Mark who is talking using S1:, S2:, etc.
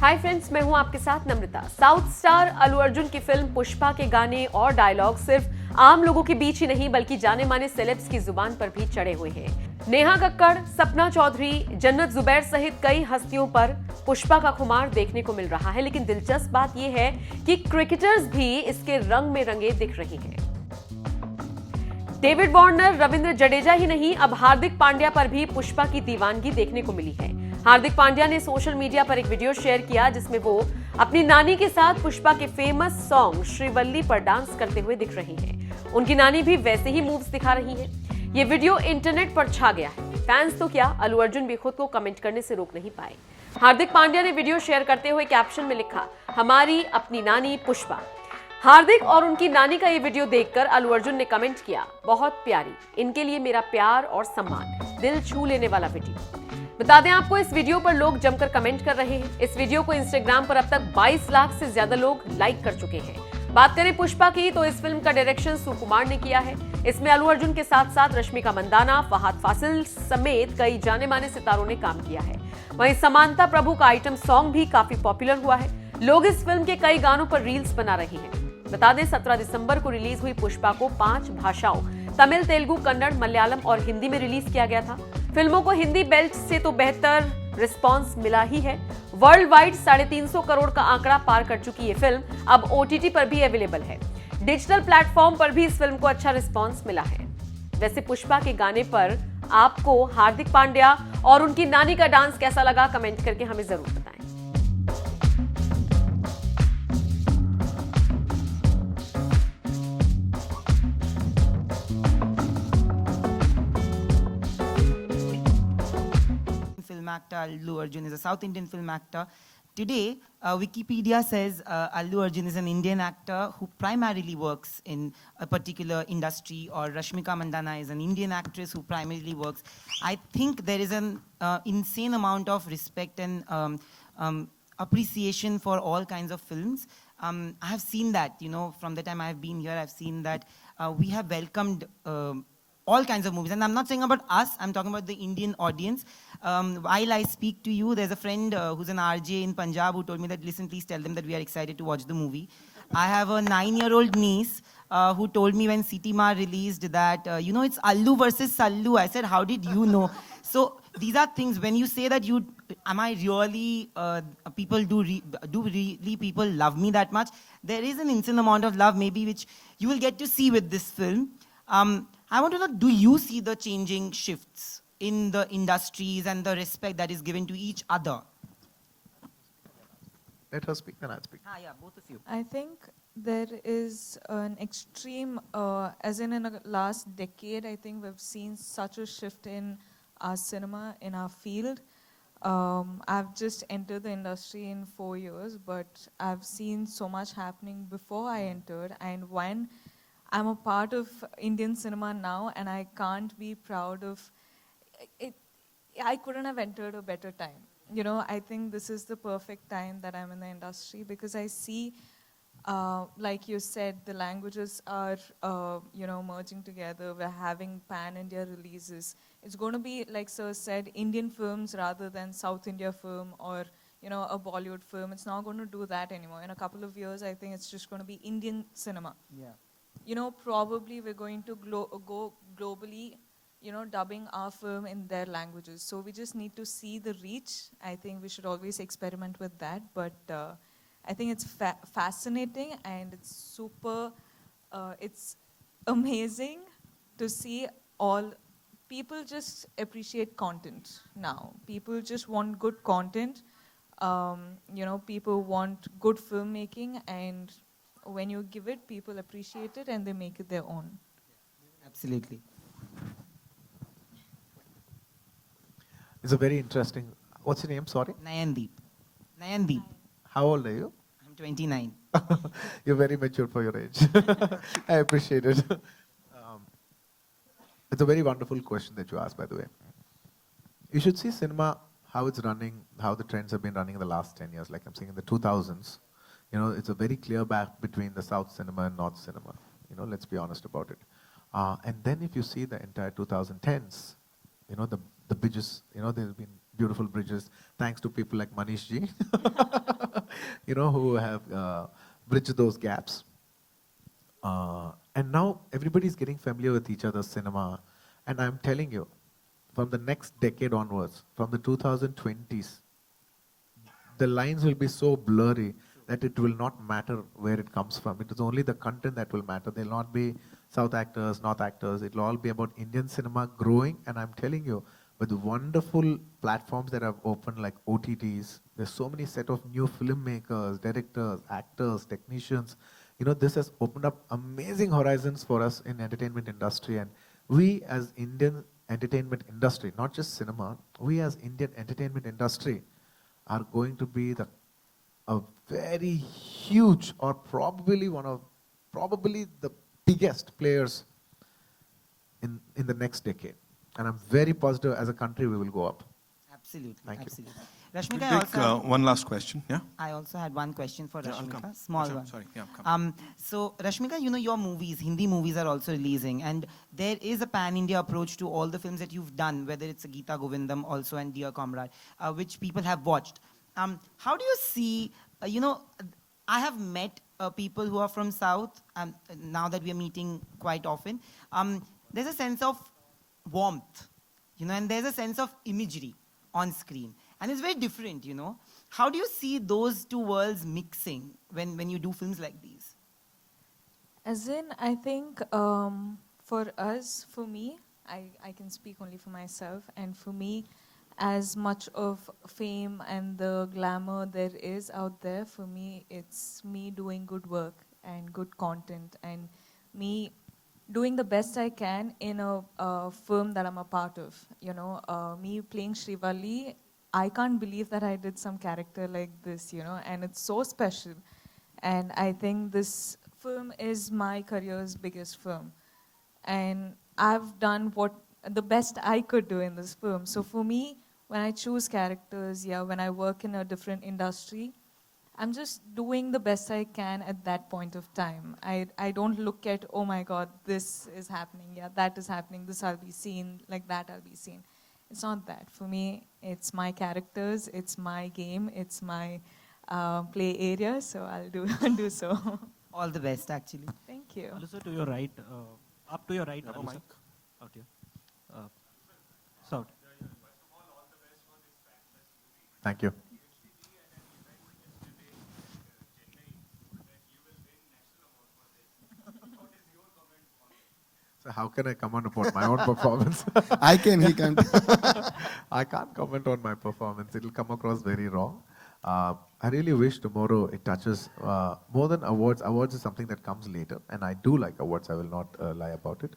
S1: Hi friends, मैं हूं आपके साथ नम्रता। साउथ स्टार अल्लू अर्जुन की फिल्म पुष्पा के गाने और डायलॉग सिर्फ आम लोगों के बीच ही नहीं बल्कि जाने माने सेलेब्स की जुबान पर भी चढ़े हुए हैं। नेहा कक्कड़, सपना चौधरी, जन्नत जुबैर सहित कई हस्तियों पर पुष्पा का खुमार देखने को मिल रहा है। लेकिन दिलचस्प बात यह है कि क्रिकेटर्स भी इसके रंग में रंगे दिख रही हैं। डेविड वार्नर, रविंद्र जडेजा ही नहीं, अब हार्दिक पांड्या पर भी पुष्पा की दीवानगी देखने को मिली है। हार्दिक पांड्या ने सोशल मीडिया पर एक वीडियो शेयर किया जिसमें वो अपनी नानी के साथ पुष्पा के फेमस सॉन्ग श्रीवल्ली पर डांस करते हुए दिख रही हैं। उनकी नानी भी वैसे ही मूव्स दिखा रही हैं। ये वीडियो इंटरनेट पर छा गया है। फैंस तो क्या, अल्लू अर्जुन भी खुद को कमेंट करने से रोक नहीं पाए। हार्दिक पांड्या ने वीडियो शेयर करते हुए कैप्शन में लिखा, हमारी अपनी नानी पुष्पा। हार्दिक और उनकी नानी का ये वीडियो देखकर अल्लू अर्जुन ने कमेंट किया, बहुत प्यारी, इनके लिए मेरा प्यार और सम्मान, दिल छू लेने वाला वीडियो। बता दें आपको, इस वीडियो पर लोग जमकर कमेंट कर रहे हैं। इस वीडियो को इंस्टाग्राम पर अब तक 22 लाख से ज्यादा लोग लाइक कर चुके हैं। बात करें पुष्पा की तो इस फिल्म का डायरेक्शन सुकुमार ने किया है। इसमें अल्लू अर्जुन के साथ साथ रश्मिका मंदाना, फहद फासिल समेत कई जाने माने सितारों ने काम किया है। वहीं समांता प्रभु का आइटम सॉन्ग भी काफी पॉपुलर हुआ है। लोग इस फिल्म के कई गानों पर रील्स बना रहे हैं। बता दें, 17 दिसंबर को रिलीज हुई पुष्पा को 5 भाषाओं तमिल, तेलुगु, कन्नड़, मलयालम और हिंदी में रिलीज किया गया था। फिल्मों को हिंदी बेल्ट से तो बेहतर रिस्पांस मिला ही है। वर्ल्ड वाइड 350 करोड़ का आंकड़ा पार कर चुकी ये फिल्म अब ओटीटी पर भी अवेलेबल है। डिजिटल प्लेटफॉर्म पर भी इस फिल्म को अच्छा रिस्पांस मिला है। वैसे पुष्पा के गाने पर आपको हार्दिक पांड्या और उनकी नानी का डांस कैसा लगा, कमेंट करके हमें जरूर बताएं।
S2: actor Allu Arjun is a South Indian film actor. Today, Wikipedia says Allu Arjun is an Indian actor who primarily works in a particular industry, or Rashmika Mandanna is an Indian actress who primarily works. I think there is an insane amount of respect and appreciation for all kinds of films. I have seen that, from the time I have been here, I've seen that we have welcomed all kinds of movies. And I'm not saying about us, I'm talking about the Indian audience. While I speak to you, there's a friend who's an RJ in Punjab who told me that, listen, please tell them that we are excited to watch the movie. I have a 9-year-old niece who told me when Sitima released that, it's Allu versus Sallu. I said, how did you know? So these are things, when you say that am I really, people do really people love me that much? There is an insane amount of love maybe which you will get to see with this film. I want to know, do you see the changing shifts in the industries and the respect that is given to each other?
S3: Let her speak, then I'll speak.
S2: Yeah, both of you.
S4: I think there is an extreme, as in the last decade, I think we've seen such a shift in our cinema, in our field. I've just entered the industry in 4 years, but I've seen so much happening before I entered, and when I'm a part of Indian cinema now, and I can't be proud of it. I couldn't have entered a better time. I think this is the perfect time that I'm in the industry, because I see, like you said, the languages are, merging together. We're having pan-India releases. It's going to be, like Sir said, Indian films rather than South India film or, a Bollywood film. It's not going to do that anymore. In a couple of years, I think it's just going to be Indian cinema.
S2: Yeah.
S4: Probably we're going to go globally, dubbing our film in their languages. So we just need to see the reach. I think we should always experiment with that. But I think it's fascinating, and it's super, it's amazing to see all people just appreciate content now. People just want good content. People want good filmmaking, and when you give it, people appreciate it and they make it their own.
S2: Absolutely.
S3: It's a very interesting. What's your name? Sorry?
S2: Nayandeep.
S3: How old are you?
S2: I'm 29.
S3: You're very mature for your age. I appreciate it. It's a very wonderful question that you asked, by the way. You should see cinema, how it's running, how the trends have been running in the last 10 years. Like I'm saying, in the 2000s, it's a very clear gap between the South cinema and North cinema. Let's be honest about it. And then if you see the entire 2010s, the biggest, there's been beautiful bridges, thanks to people like Manish ji, who have bridged those gaps. And now everybody's getting familiar with each other's cinema. And I'm telling you, from the next decade onwards, from the 2020s, the lines will be so blurry that it will not matter where it comes from. It is only the content that will matter. There will not be South actors, North actors. It will all be about Indian cinema growing. And I'm telling you, with the wonderful platforms that have opened like OTTs, there's so many set of new filmmakers, directors, actors, technicians. This has opened up amazing horizons for us in entertainment industry. And we as Indian entertainment industry, not just cinema, we as Indian entertainment industry are going to be a very huge, or probably the biggest players in the next decade. And I'm very positive as a country we will go up.
S2: Absolutely.
S3: Thank you.
S2: Absolutely.
S5: We'll
S2: Rashmika,
S5: take one last question. Yeah.
S2: I also had one question for
S5: Yeah, I'll
S2: Rashmika,
S5: come.
S2: small
S5: Prashant,
S2: one.
S5: sorry, yeah, come.
S2: So Rashmika, your movies, Hindi movies are also releasing, and there is a pan-India approach to all the films that you've done, whether it's Geeta Govindam also and Dear Comrade, which people have watched. How do you see, I have met people who are from South, now that we are meeting quite often. There's a sense of warmth, and there's a sense of imagery on screen. And it's very different, How do you see those two worlds mixing when you do films like these?
S4: As in, I think for us, for me, I can speak only for myself, and for me, as much of fame and the glamour there is out there, for me, it's me doing good work and good content, and me doing the best I can in a film that I'm a part of. Me playing Srivalli, I can't believe that I did some character like this, and it's so special. And I think this film is my career's biggest film. And I've done the best I could do in this film. So for me, when I choose characters, when I work in a different industry, I'm just doing the best I can at that point of time. I don't look at, oh my God, this is happening, that is happening, this I'll be seen, like that I'll be seen. It's not that. For me, it's my characters, it's my game, it's my play area, so I'll do so.
S2: All the best, actually.
S4: Thank you.
S6: Also to your right, up to your right.
S5: Have a
S6: Allu, sir.
S5: mic.
S6: Out here. South.
S3: Thank you. So how can I comment upon my own performance?
S5: I can, he can't.
S3: I can't comment on my performance. It'll come across very wrong. I really wish tomorrow it touches more than awards. Awards is something that comes later, and I do like awards. I will not lie about it.